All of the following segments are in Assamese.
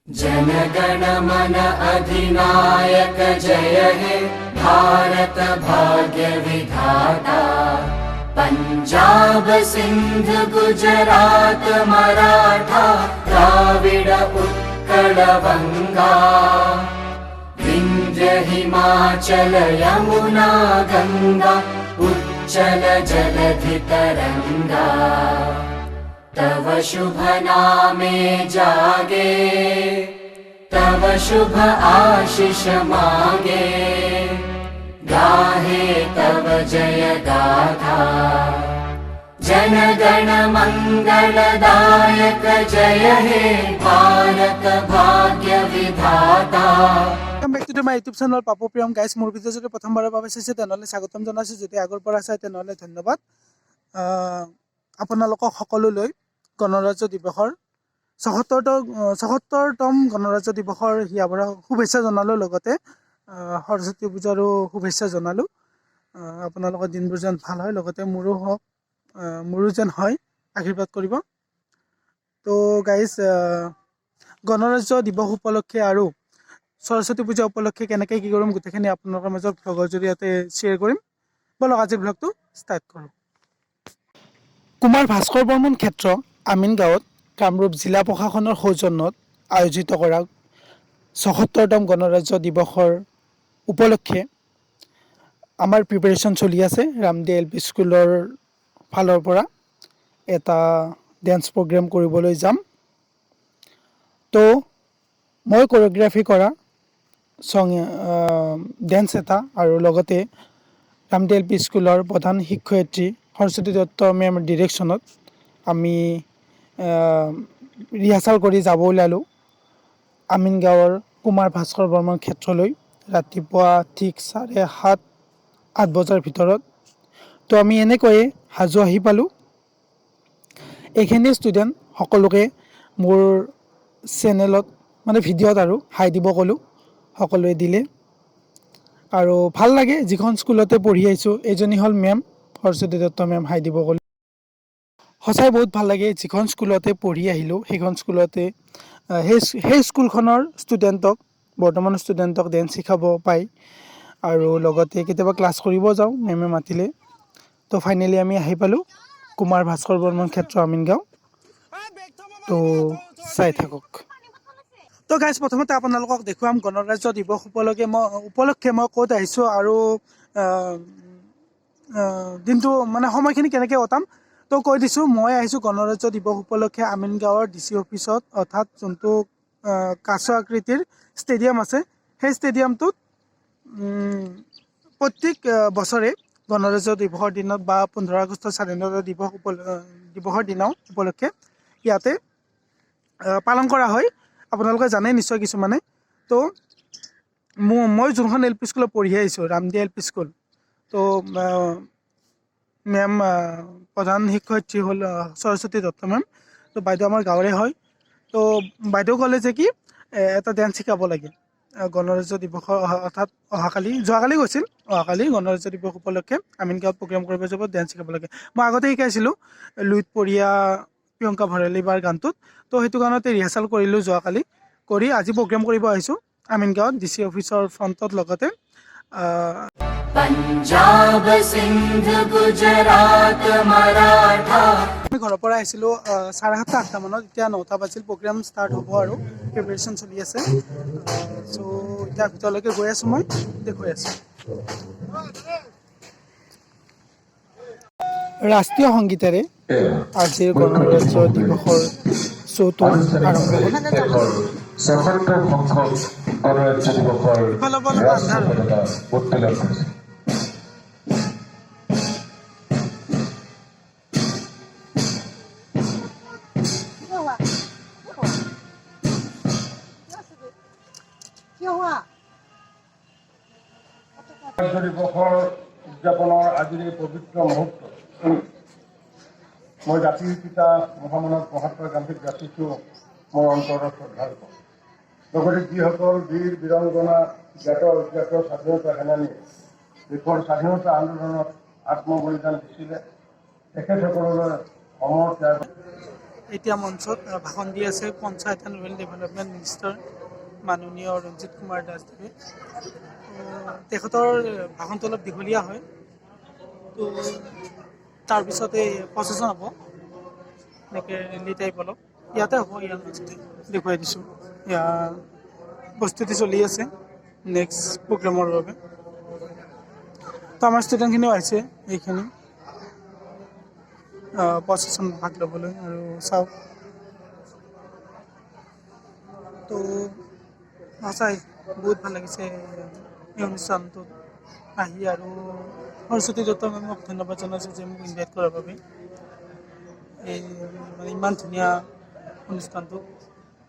जनगण मन अधिनायक जय हे भारत भाग्य विधाता। पंजाब सिंध गुजरात मराठा द्राविड उत्कल बंगा। विंध्य हिमाचल यमुना गंगा उच्चल जलधि तरंगा। तव शुभ नामे जागे तव शुभ आशीष मागे। गाहे तव जय गाथा जन गण मंगलदायक जय हे भारत भाग्य विधाता। Welcome back to my YouTube channel Papu Priyam guys মোৰ ভিডিও যদি প্ৰথমবাৰৰ বাবে চাইছে তেনেহলে স্বাগতম জনাইছো যদি আগৰ পৰা চাই তেনেহলে ধন্যবাদ আপোনালোকক সকলোলৈ গণৰাজ্য দিৱসৰ ৭৭তম গণৰাজ্য দিৱসৰ হিয়াভৰা শুভেচ্ছা জনালো লগতে সৰস্বতী পূজাৰো শুভেচ্ছা জনালো আপোনালোকৰ দিনবোৰ যেন ভাল হয় লগতে মোৰো যেন হয় আশীৰ্বাদ কৰিব তো গাইস গণৰাজ্য দিৱস উপলক্ষে আৰু সৰস্বতী পূজা উপলক্ষে কেনেকৈ কি কৰিম গোটেইখিনি আপোনালোকৰ মাজত ব্লগৰ জৰিয়তে শ্বেয়াৰ কৰিম বলক আজিৰ ব্লগটো ষ্টাৰ্ট কৰোঁ কুমাৰ ভাস্কৰ বৰ্মন ক্ষেত্ৰ আমিনগাঁৱত কামৰূপ জিলা প্ৰশাসনৰ সৌজন্যত আয়োজিত কৰা ৭৭তম গণৰাজ্য দিৱসৰ উপলক্ষে আমাৰ প্ৰিপাৰেশ্যন চলি আছে ৰামদে এলপি স্কুলৰ ফালৰ পৰা এটা ডেন্স প্ৰগ্ৰাম কৰিবলৈ যাম তো মই কোৰিওগ্ৰাফি কৰা সং ডেন্স এটা আৰু লগতে ৰামদে এলপি স্কুলৰ প্ৰধান শিক্ষয়িত্ৰী সৰস্বতী দত্ত মেমৰ ডিৰেকশ্যনত আমি ৰিহাৰ্চেল কৰি যাব ওলালোঁ আমিনগাঁৱৰ কুমাৰ ভাস্কৰ বৰ্মন ক্ষেত্ৰলৈ ৰাতিপুৱা ঠিক ৭:৩০-৮ বজাৰ ভিতৰত তো আমি এনেকৈয়ে সাজু আহি পালোঁ এইখিনি ষ্টুডেণ্ট সকলোকে মোৰ চেনেলত মানে ভিডিঅ'ত আৰু হাই দিব ক'লোঁ সকলোৱে দিলে আৰু ভাল লাগে যিখন স্কুলতে পঢ়ি আহিছোঁ এইজনী হ'ল মেম সৰস্বতী দত্ত মেম হাই দিব ক'লোঁ সঁচাই বহুত ভাল লাগে যিখন স্কুলতে পঢ়ি আহিলোঁ সেইখন স্কুলতে সেই স্কুলখনৰ ষ্টুডেণ্টক বৰ্তমান ষ্টুডেণ্টক ডেন্স শিকাব পাই আৰু লগতে কেতিয়াবা ক্লাছ কৰিব যাওঁ মেমে মাতিলে তো ফাইনেলি আমি আহি পালোঁ কুমাৰ ভাস্কৰ বৰ্মন ক্ষেত্ৰ আমিনগাঁও তো চাই থাকক তো গাইজ প্ৰথমতে আপোনালোকক দেখুৱাম গণৰাজ্য দিৱস উপলক্ষে মই ক'ত আহিছোঁ আৰু দিনটো মানে সময়খিনি কেনেকৈ কটাম তো কৈ দিছোঁ মই আহিছোঁ গণৰাজ্য দিৱস উপলক্ষে আমিনগাঁৱৰ DC অফিচত অৰ্থাৎ যোনটো কাছ আকৃতিৰ ষ্টেডিয়াম আছে সেই ষ্টেডিয়ামটোত প্ৰত্যেক বছৰে গণৰাজ্য দিৱসৰ দিনত বা 15 আগষ্টৰ স্বাধীনতা দিৱসৰ দিনাও উপলক্ষে ইয়াতে পালন কৰা হয় আপোনালোকে জানে নিশ্চয় কিছুমানে তো মই যোনখন LP স্কুলত পঢ়ি আহিছোঁ ৰামদে LP স্কুল তো মেম প্ৰধান শিক্ষয়িত্ৰী হ'ল সৰস্বতী দত্ত মেম তো বাইদেউ আমাৰ গাঁৱৰে হয় তো বাইদেউ ক'লে যে কি এটা ডেন্স শিকাব লাগে গণৰাজ্য দিৱসৰ অৰ্থাৎ যোৱাকালি গৈছিল অহাকালি গণৰাজ্য দিৱস উপলক্ষে আমিনগাঁৱত প্ৰগ্ৰাম কৰিব যাব ডেন্স শিকাব লাগে মই আগতে শিকাইছিলোঁ লুইত পৰিয়া প্ৰিয়ংকা ভৰালী বাৰ গানটোত তো সেইটো কাৰণতে ৰিহাৰ্চেল কৰিলোঁ যোৱাকালি কৰি আজি প্ৰগ্ৰাম কৰিব আহিছোঁ আমিনগাঁৱত DC অফিচৰ ফ্ৰণ্টত লগতে पंजाब सिंध गुजरात मराठा। আমি ঘৰৰ পৰা আহিছিলোঁ 7:30-8টা মানত এতিয়া 9টা বাজিল প্ৰগ্ৰাম ষ্টাৰ্ট হ'ব আৰু প্ৰিপাৰেশ্যন চলি আছে চ' এতিয়া ভিতৰলৈকে গৈ আছোঁ মই দেখুৱাই আছোঁ ৰাষ্ট্ৰীয় সংগীতেৰে আজিৰ গণৰাজ্য দিৱসৰ শ্ব'টো আৰম্ভ হ'ল ৭৭তম সংখ্যক গণৰাজ্য দিৱসৰ গণৰাজ্য দিৱসৰ উদযাপনৰ আজিৰ এই পবিত্ৰ মুহূৰ্ত মই জাতিৰ পিতা মহামানৱ মহাত্মা গান্ধীক যাচিছোঁ মোৰ অন্তৰৰ শ্ৰদ্ধাৰ লগতে যিসকল বীৰ বীৰাংগনা জ্ঞাত অজ্ঞাত স্বাধীনতা সেনানী দেশৰ স্বাধীনতা আন্দোলনত আত্মবলিদান দিছিলে তেখেতসকললৈ সমৰ ত্যাগ এতিয়া মঞ্চত ভাষণ দি আছে panchayat and rural development minister মাননীয় ৰঞ্জিত কুমাৰ দাসদেৱে। তেখেতৰ ভাষণটো অলপ দীঘলীয়া হয়, তো তাৰপিছত এই প্ৰচেছন হ'ব এনেকৈ ৰেলী টাইপ অলপ ইয়াতে হ'ব। ইয়াৰ মাজতে দেখুৱাই দিছোঁ, ইয়াৰ প্ৰস্তুতি চলি আছে নেক্সট প্ৰগ্ৰেমৰ বাবে। তো আমাৰ ষ্টুডেণ্টখিনিও আহিছে এইখিনি প্ৰচেছন ভাগ ল'বলৈ। আৰু চাওক, তো সঁচাই বহুত ভাল লাগিছে এই অনুষ্ঠানটোত আহি। আৰু সৰস্বতী দত্ত মেমক ধন্যবাদ জনাইছোঁ যে মোক ইনভাইট কৰাৰ বাবে। এই মানে ইমান ধুনীয়া অনুষ্ঠানটো,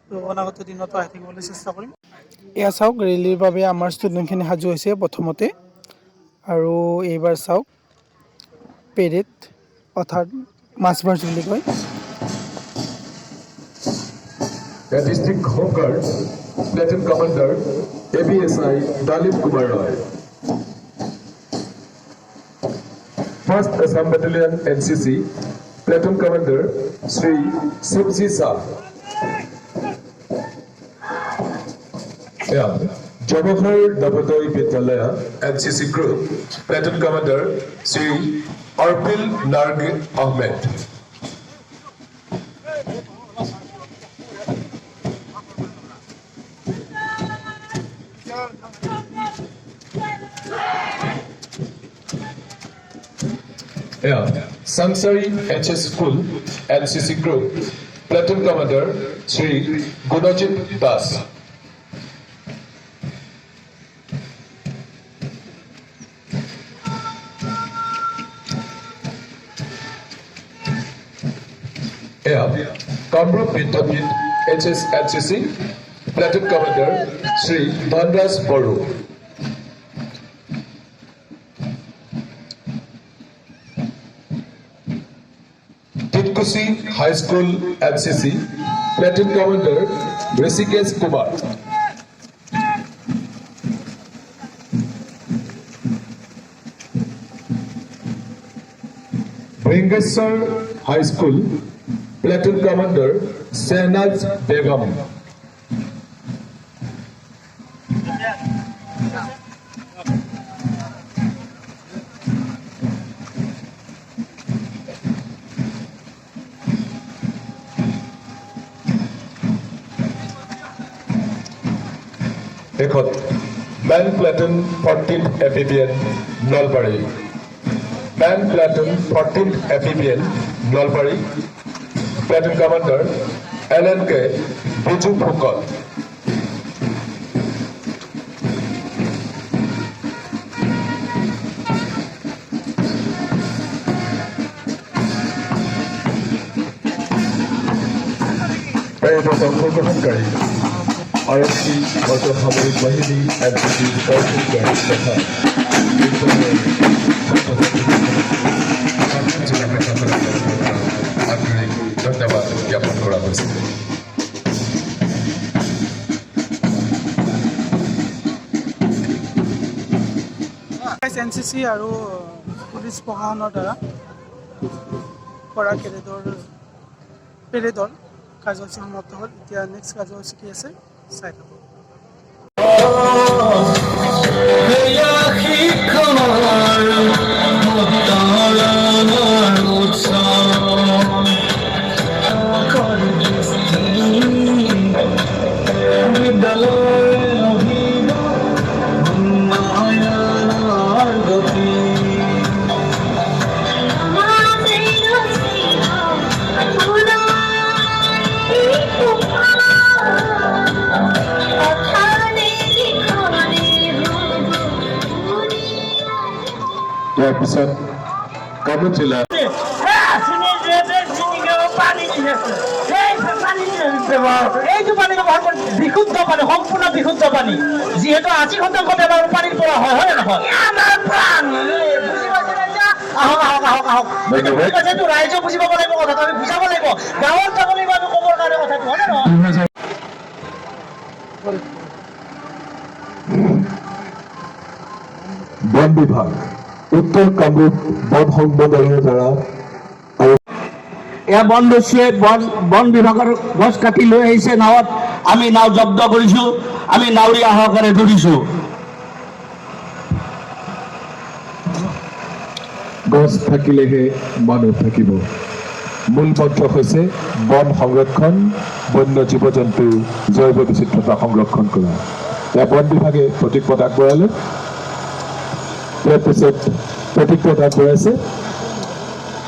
তো অনাগত দিনতো আহি থাকিবলৈ চেষ্টা কৰিম। এয়া চাওক, ৰেলীৰ বাবে আমাৰ ষ্টুডেণ্টখিনি সাজু হৈছে প্ৰথমতে। আৰু এইবাৰ চাওক পেৰেড, অৰ্থাৎ মাৰ্চ পাষ্ট বুলি কয়। District Home Guard, Platoon Commander, ABSI Dalip Kumar Roy. First Assam Battalion NCC, Platoon Commander Sri Subji Shah. Jawahar Navodaya Vidyalaya NCC Group, Platoon Commander Sri Arpil Narg Ahmed. Sansari HS School NCC Group, Platoon Commander Sri Gunajit Das. Kamrup Vidyapit HS NCC, Platoon Commander Sri Dhanraj Boru. Titkusi High School NCC, Platoon Commander Rishikesh Kumar. Bringeswar High School, Platoon Commander Sehnaz Begum. Man Platoon 14th FEBN Nalbari. Man Platoon 14th FEBN Nalbari. Platoon Commander LNK Buju Phukot. অংশগ্রহণকারী আরক্ষী অর্ধসামরিক বাহিনী এনসিসি তহসিল গাড়ি তথা জেলা প্রশাসনের আন্তরিক ধন্যবাদ জ্ঞাপন করা হয়েছে। এনচিচি আৰু পুলিচ প্ৰশাসনৰ দ্বাৰা কৰা পেৰেডৰ কাৰ্যসূচী সমাপ্ত হ'ল। এতিয়া নেক্সট কাৰ্যসূচী কি আছে চাই থাকোঁ। তাৰপিছত কামৰূপ জিলা এইটো পানী বিশুদ্ধ পানী, সম্পূৰ্ণ বিশুদ্ধ পানী, যিহেতু 80% আমাৰ পানীৰ পৰা হয়, হয় নহয়? আহক আহক আহক আহক, ঠিক আছে, ৰাইজক বুজি পাব লাগিব কথাটো, আমি বুজাব লাগিব, গাঁৱত যাব লাগিব আমি ক'বৰ কাৰণে কথাটো, হয় নে নহয়? বন বিভাগ, উত্তৰ কামৰূপ বন সংমণ্ডলৰ দ্বাৰা এয়া বন দস্যুৱে বন বিভাগৰ গছ কাটি লৈ আহিছে নাৱত। আমি নাও জব্দ কৰিছোঁ, আমি নাৱৰীয়া সহকাৰে ধৰিছোঁ। গছ থাকিলেহে মানুহ থাকিব। মূল মন্ত্ৰ হৈছে বন সংৰক্ষণ, বন্য জীৱ জন্তু জৈৱ বিচিত্ৰতা সংৰক্ষণ কৰা। এয়া বন বিভাগে প্ৰতীকপট আগবঢ়ালে। ইয়াৰ পিছত প্ৰতীকপট আগবঢ়াইছে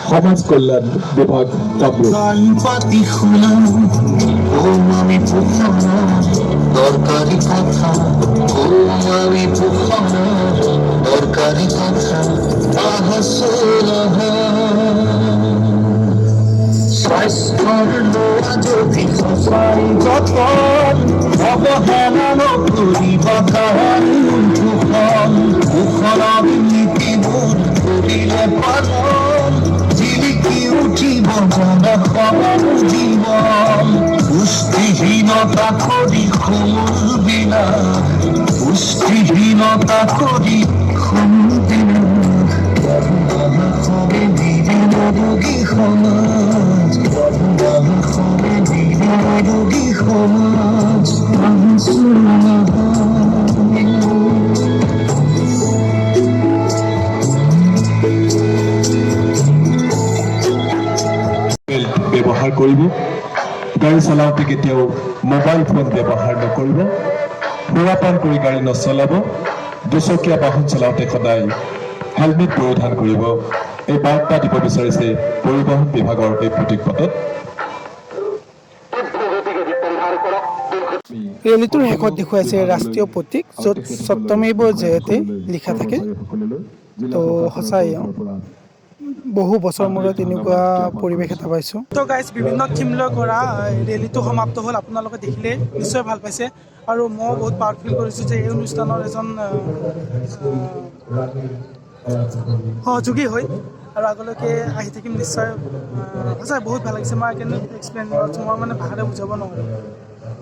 সমাজ কল্যাণ বিভাগ কামৰূপ। দৰকাৰি কথা আমি দৰকাৰি কথা স্বাস্থ্যৰ লোৱা যদি সঁচাই যতন অৱহেলা নকৰিবা উখনৰ নীতিবোৰ কৰিলে পালন জিলিকি উঠিব জনসমৰ জীৱন। পুষ্টিহীনতা কৰি খুৰ বিনা, পুষ্টিহীনতা কৰি খুৰ বিনা নিৰোগী সমাজ, নিৰোগী সমাজ ব্যৱহাৰ কৰিব। গাড়ী চলাওঁতে কেতিয়াও মোবাইল ফোন ব্যৱহাৰ নকৰিব। সুৰাপান কৰি গাড়ী নচলাব। দুচকীয়া বাহন চলাওঁতে সদায় হেলমেট পৰিধান কৰিব। এই বাৰ্তা দিব বিচাৰিছে পৰিবহণ বিভাগৰ এই প্ৰতীকপটত। ৰেলীটোৰ শেষত দেখুৱাইছে ৰাষ্ট্ৰীয় প্ৰতীক, য'ত সত্যমেৱ জয়তে লিখা থাকে। তো সঁচাই বহু বছৰ মূৰত এনেকুৱা পৰিৱেশ এটা পাইছোঁ। তো গাইজ, বিভিন্ন থিম লৈ কৰা ৰেলীটো সমাপ্ত হ'ল। আপোনালোকে দেখিলে নিশ্চয় ভাল পাইছে, আৰু মই বহুত প্ৰাউড ফিল কৰিছোঁ যে এই অনুষ্ঠানৰ এজন সহযোগী হৈ আৰু আগলৈকে আহি থাকিম নিশ্চয়। সঁচাই বহুত ভাল লাগিছে। মই কেন এক্সপ্লেইন কৰিছোঁ, মই মানে ভাষাৰে বুজাব নোৱাৰোঁ।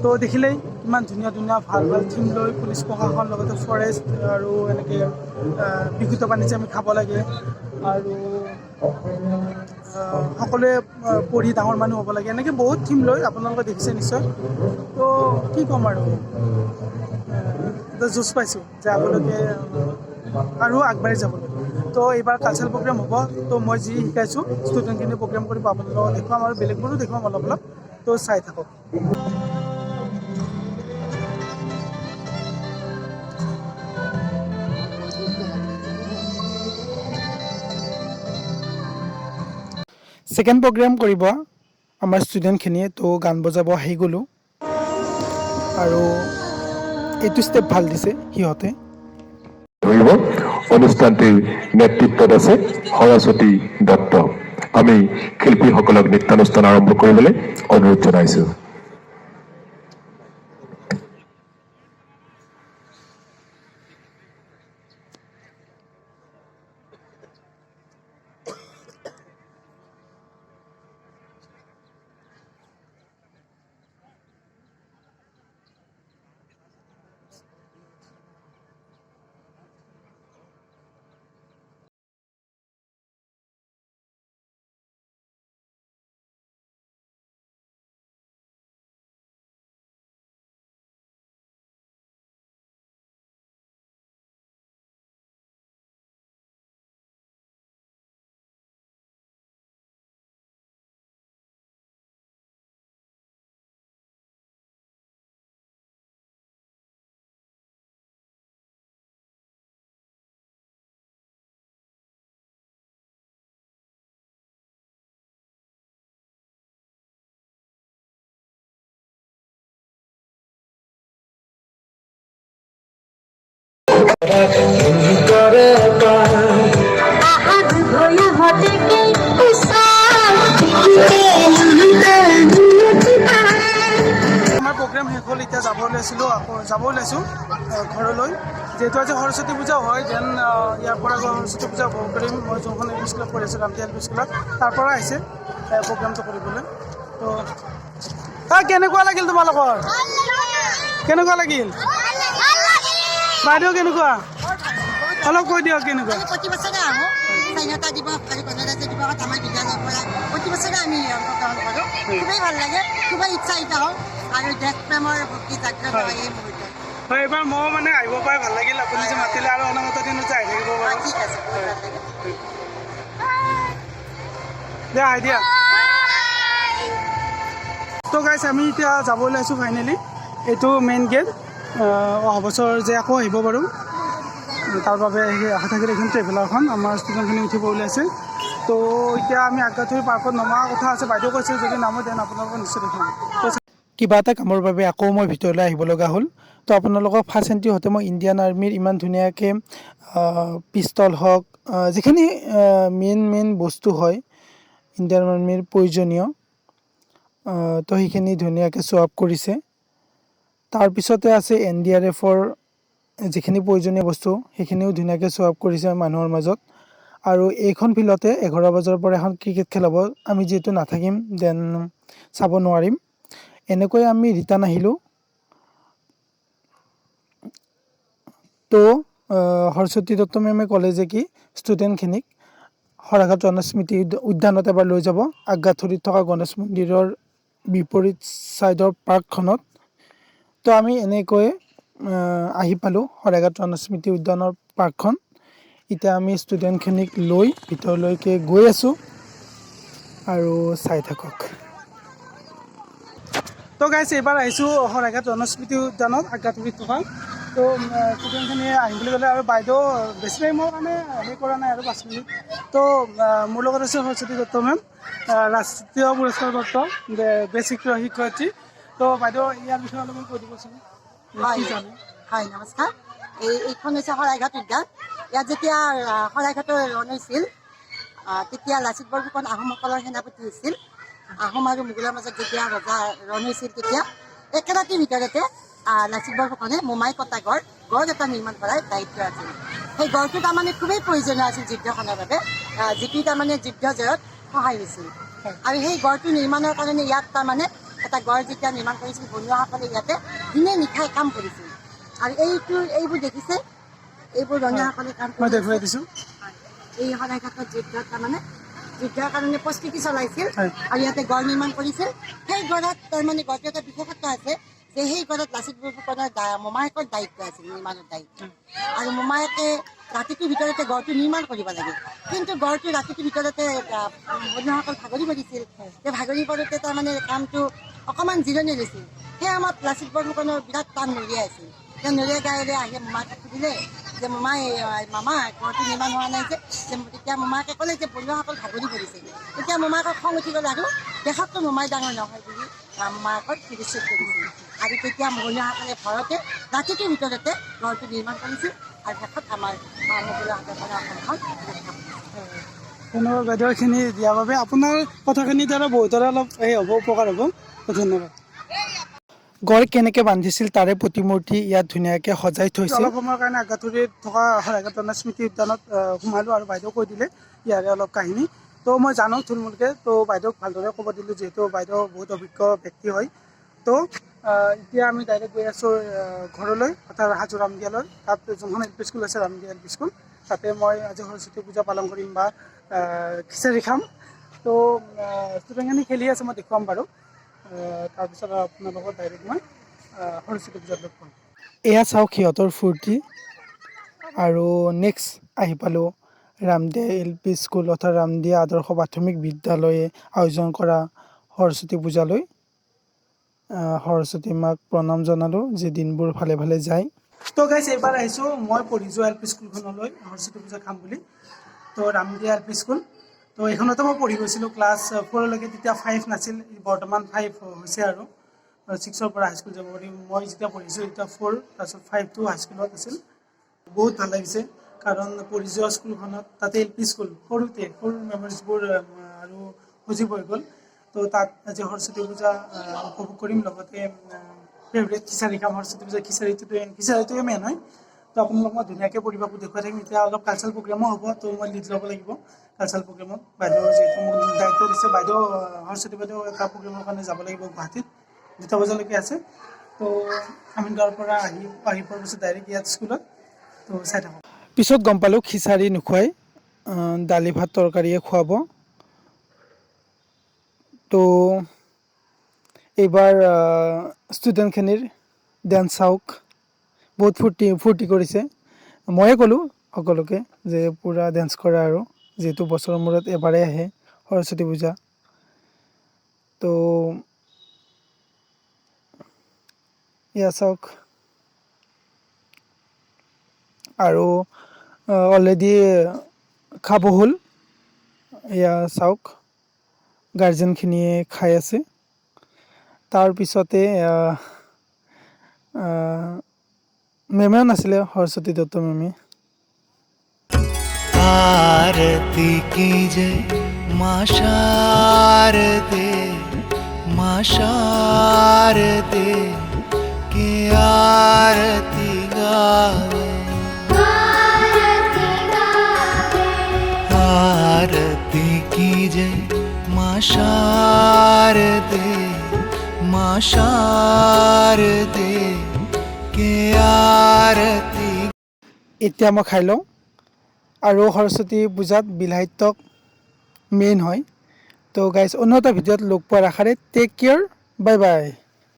তো দেখিলেই কিমান ধুনীয়া ধুনীয়া ভাল ভাল থিম লৈ পুলিচ প্ৰশাসন, লগতে ফৰেষ্ট আৰু এনেকৈ বিশুদ্ধ পানী যে আমি খাব লাগে, আৰু সকলোৱে পঢ়ি ডাঙৰ মানুহ হ'ব লাগে, এনেকৈ বহুত থিম লৈ আপোনালোকে দেখিছে নিশ্চয়। তো কি ক'ম আৰু, জোচ পাইছোঁ যে আগলৈকে আৰু আগবাঢ়ি যাবলৈ। তো এইবাৰ কালচাৰেল প্ৰগ্ৰেম হ'ব। তো মই যি শিকাইছোঁ ষ্টুডেণ্টখিনি প্ৰগ্ৰেম কৰিব আপোনালোকক দেখুৱাম, আৰু বেলেগবোৰো দেখুৱাম অলপ অলপ। তো চাই থাকক। ছেকেণ্ড প্ৰগ্ৰেম কৰিব আমাৰ ষ্টুডেণ্টখিনিয়ে। তো গান বজাব আহি গ'লোঁ, আৰু এইটো ষ্টেপ ভাল দিছে সিহঁতে। অনুষ্ঠানটিৰ নেতৃত্বত আছে সৰস্বতী দত্ত। আমি শিল্পীসকলক নৃত্যানুষ্ঠান আৰম্ভ কৰিবলৈ অনুৰোধ জনাইছোঁ। আমাৰ প্ৰগ্ৰেম শেষ হ'ল, এতিয়া যাব ওলাইছোঁ ঘৰলৈ। যিহেতু আজি সৰস্বতী পূজা হয়, দেন ইয়াৰ পৰা সৰস্বতী পূজা উপভোগ কৰিম। মই যোনখন এল পি স্কুলত পঢ়ি আছোঁ, ৰামটি এল পি স্কুলত, তাৰ পৰা আহিছে প্ৰগ্ৰেমটো কৰিবলৈ। তো কেনেকুৱা লাগিল তোমালোকৰ? কেনেকুৱা লাগিল? বাইদেউ কেনেকুৱা? অলপ কৈ দিয়ক কেনেকুৱা? স্বাধীনতা দিৱস আৰু গণৰাজ্য দিৱসত আমাৰ বিদ্যালয়ৰ পৰা প্ৰতি বছৰে আমি অংশগ্ৰহণ কৰোঁ। খুবেই ভাল লাগে, খুবেই উৎসাহিত হওঁ আৰু দেশ প্ৰেমৰ ভক্তি জাগ্ৰত হয় এই মুহূৰ্তত। হয়, এইবাৰ মই মানে আহিব পাই ভাল লাগিল, আপুনি যে মাতিলে আৰু অনাগত দিনত আহি থাকিব বাৰু। ঠিক আছে, বহুত ভাল লাগে। দিয়া আহি দিয়া। তো গাইছ আমি এতিয়া যাব ওলাইছোঁ ফাইনেলি। এইটো মেইন গেট। অহা বছৰ যে আকৌ আহিব পাৰোঁ তাৰ বাবে আশা থাকিলে এইখন ট্ৰেভেলাৰখন আমাৰ ষ্টুডেণ্টখিনি উঠিব ওলাইছে। তো এতিয়া আমি আগাথুৰি পাৰ্কত নমা কথা আছে। বাইদেউ কৈছে যদি নামো দেন আপোনালোকক নিশ্চয় দেখাম। কিবা এটা কামৰ বাবে আকৌ মই ভিতৰলৈ আহিব লগা হ'ল। তো আপোনালোকক ফাৰ্ষ্ট এণ্ট্ৰি হওঁতে মই ইণ্ডিয়ান আৰ্মিৰ ইমান ধুনীয়াকৈ পিষ্টল হওক, যিখিনি মেইন বস্তু হয় ইণ্ডিয়ান আৰ্মিৰ প্ৰয়োজনীয়, তো সেইখিনি ধুনীয়াকৈ শ্ব' আপ কৰিছে। তাৰপিছতে আছে NDRF-ৰ যিখিনি প্ৰয়োজনীয় বস্তু সেইখিনিও ধুনীয়াকৈ শ্ব' আপ কৰিছে মানুহৰ মাজত। আৰু এইখন ফিল্ডতে 11 বজাৰ পৰা এখন ক্ৰিকেট খেল হ'ব। আমি যিহেতু নাথাকিম দেন চাব নোৱাৰিম। এনেকৈ আমি ৰিটাৰ্ণ আহিলোঁ। তো সৰস্বতী দত্ত মেমে ক'লে যে কি ষ্টুডেণ্টখিনিক শৰাঘাট গণেশ স্মৃতি উদ্যানত এবাৰ লৈ যাব, আগাথুৰিত থকা গণেশ মন্দিৰৰ বিপৰীত ছাইডৰ পাৰ্কখনত। তো আমি এনেকৈ আহি পালোঁ শৰাঘাট গণেশ স্মৃতি উদ্যানৰ পাৰ্কখন। এতিয়া আমি ষ্টুডেণ্টখিনিক লৈ ভিতৰলৈকে গৈ আছোঁ আৰু চাই থাকক। তো গাইছ এইবাৰ আহিছোঁ শৰাঘাট জনস্মৃতি উদ্যানত আগাথুৰিত থকা। তো ষ্টুডেণ্টখিনি আহিম বুলি ক'লে আৰু বাইদেউ বেছি টাইমৰ কাৰণে হেৰি কৰা নাই আৰু 5 মিনিট। তো মোৰ লগত আছে সৰস্বতী দত্ত মেম, ৰাষ্ট্ৰীয় পুৰস্কাৰপ্ৰাপ্ত বেছিক শিক্ষয়িত্ৰী। তো বাইদেউ ইয়াৰ বিষয়ে অলপমান কৈ দিবচোন। হয়, নমস্কাৰ। এইখন হৈছে শৰাইঘাট উদ্যান। ইয়াত যেতিয়া শৰাইঘাটৰ ৰণ হৈছিল তেতিয়া লাচিত বৰফুকন আহোমসকলৰ সেনাপতি হৈছিল। আহোম আৰু মোগলৰ মাজত যেতিয়া ৰজা ৰণ হৈছিল তেতিয়া একে ৰাতিৰ ভিতৰতে লাচিত বৰফুকনে মোমাই কটা গড় এটা নিৰ্মাণ কৰাৰ দায়িত্ব আছিল। সেই গড়টো তাৰমানে খুবেই প্ৰয়োজনীয় আছিল যুদ্ধখনৰ বাবে, যিটো তাৰমানে যুদ্ধ জয়ত সহায় হৈছিল। আৰু সেই গড়টো নিৰ্মাণৰ কাৰণে ইয়াত তাৰমানে এটা গড় যেতিয়া নিৰ্মাণ কৰিছিল বনুৱাসকলে ইয়াতে দিনে নিশাই কাম কৰিছিল। আৰু এইবোৰ দেখিছে, এইবোৰ ৰঙীয়াসকলে কাম কৰিছিল। এই শৰাইঘাটত যুদ্ধত তাৰমানে যুদ্ধৰ কাৰণে প্ৰস্তুতি চলাইছিল আৰু ইয়াতে গড় নিৰ্মাণ কৰিছিল। সেই গড়ত তাৰমানে গড়টো এটা বিশেষত্ব আছে যে সেই গড়ত লাচিত বৰফুকনৰ মোমায়েকৰ দায়িত্ব আছিল, নিৰ্মাণৰ দায়িত্ব। আৰু মোমায়েকে ৰাতিটোৰ ভিতৰতে গড়টো নিৰ্মাণ কৰিব লাগে। কিন্তু গড়টো ৰাতিটোৰ ভিতৰতে বনুৱাসকল ভাগৰি পৰিছিল। সেই ভাগৰি পৰোঁতে তাৰমানে কামটো অকণমান জিৰণি লৈছিল। সেই সময়ত লাচিত বৰফুকনৰ বিৰাট টান নৰিয়া আছিল। তেওঁ নৰিয়া গাঁৱলৈ আহি মোমায়েকক সুধিলে যে মামা গড়টো নিৰ্মাণ হোৱা নাই যে। তেতিয়া মোমায়েকে ক'লে যে বনুৱাসকল ভাগৰি পৰিছিল। তেতিয়া মোমায়েকক খং উঠি গ'ল আৰু দেশততো মোমাই ডাঙৰ নহয় বুলি মোমায়েকৰ শিৰচ্ছেদ কৰিছিল। আৰু তেতিয়া বনুৱাসকলে ভয়তে ৰাতিটোৰ ভিতৰতে গড়টো নিৰ্মাণ কৰিছিল আৰু শেষত আমাৰ মোগলৰ হাতৰ পৰা অসমখন ৰক্ষা কৰিছিল। ধন্যবাদ বাইদেউ এইখিনি দিয়াৰ বাবে। আপোনাৰ কথাখিনিৰ দ্বাৰা বহুতৰে অলপ হ'ব, উপকাৰ হ'ব। ধন্যবাদ। গড় কেনেকৈ বান্ধিছিল তাৰে প্ৰতিমূৰ্তি ইয়াত ধুনীয়াকৈ সজাই থৈছে। অলপ সময়ৰ কাৰণে আগাথুৰিত থকা শৰাইঘাট স্মৃতি উদ্যানত সোমালোঁ আৰু বাইদেউ কৈ দিলে ইয়াৰে অলপ কাহিনী। তো মই জানো থুলমূলকৈ, তো বাইদেউক ভালদৰে ক'ব দিলোঁ যিহেতু বাইদেউ বহুত অভিজ্ঞ ব্যক্তি হয়। তো এতিয়া আমি ডাইৰেক্ট গৈ আছোঁ ঘৰলৈ, অৰ্থাৎ হাজো ৰামদিয়ালৈ। তাত যোনখন LP স্কুল আছে ৰামদিয়া LP স্কুল, তাতে মই আজি সৰস্বতী পূজা পালন কৰিম বা খিচাৰি খাম। তো ষ্টুডেণ্টখিনি খেলি আছে, মই দেখুৱাম বাৰু। তাৰপিছত আপোনালোকক ডাইৰেক্ট মই সৰস্বতী পূজাত লগ পাম। এয়া চাওক সিহঁতৰ ফূৰ্তি। আৰু নেক্সট আহি পালোঁ ৰামদিয়া LP স্কুল অৰ্থাৎ ৰামদিয়া আদৰ্শ প্ৰাথমিক বিদ্যালয়ে আয়োজন কৰা সৰস্বতী পূজালৈ। সৰস্বতী মাক প্ৰণাম জনালোঁ যে দিনবোৰ ভালে ভালে যায়। তো গাইছ এইবাৰ আহিছোঁ মই পঢ়ি যোৱা LP স্কুলখনলৈ সৰস্বতী পূজা খাম বুলি। তো ৰামদিয়া LP স্কুল, তো এইখনতে মই পঢ়ি গৈছিলোঁ ক্লাছ 4লৈকে। তেতিয়া 5 নাছিল, বৰ্তমান 5 হৈছে আৰু 6ৰ পৰা হাইস্কুল যাব পাৰি। মই যেতিয়া পঢ়িছোঁ তেতিয়া 4, তাৰপিছত 5টো হাইস্কুলত আছিল। বহুত ভাল লাগিছে কাৰণ পঢ়ি যোৱা স্কুলখনত তাতে LP স্কুল সৰুতে সৰু মেমৰিজবোৰ আৰু সজীৱ হৈ গ'ল। তো তাত আজি সৰস্বতী পূজা উপভোগ কৰিম, লগতে ফেভৰেট খিচাৰি খাম। সৰস্বতী পূজা খিচাৰিটোৱে মেইন হয়। তো আপোনালোকক মই ধুনীয়াকৈ পৰিৱেশবোৰ দেখুৱাই থাকিম। এতিয়া অলপ কালচাৰেল প্ৰগ্ৰেমো হ'ব, তো মই লিড ল'ব লাগিব কালচাৰেল প্ৰগ্ৰেমত। বাইদেউ যিহেতু মোক দায়িত্ব দিছে, বাইদেউ সৰস্বতী বাইদেউ এটা প্ৰগ্ৰেমৰ কাৰণে যাব লাগিব গুৱাহাটীত, 2টা বজালৈকে আছে। তো আমিনগাঁৱৰ পৰা আহি পোৱাৰ পিছত ডাইৰেক্ট ইয়াত স্কুলত, তো চাই থাকক। পিছত গম পালোঁ খিচাৰি নোখোৱাই দালি ভাত তৰকাৰীয়ে খুৱাব। তো এইবাৰ ষ্টুডেণ্টখিনিৰ ডেন্স চাওক, বহুত ফূৰ্তি কৰিছে। ময়ে ক'লোঁ সকলোকে যে পূৰা ডেন্স কৰা আৰু, যিহেতু বছৰৰ মূৰত এবাৰেই আহে সৰস্বতী পূজা। তো এয়া চাওক, আৰু অলৰেডি খাব হ'ল। এয়া চাওক, গাৰ্জেনখিনিয়ে খাই আছে। তাৰপিছতে মেমেও নাছিলে, সৰস্বতী দত্ত মেমে। आरती कीजे माँ शारदे, माँ शारदे की आरती गावे, आरती कीजे माँ शारदे, माँ शारदे की आरती। এতিয়া মই খাই লওঁ। আৰু সৰস্বতী পূজাত বিলাহীত্বক মেইন হয়। তো গাইজ, অন্য এটা ভিডিঅ'ত লগ পোৱাৰ আশাৰে টেক কেয়াৰ, বাই বাই।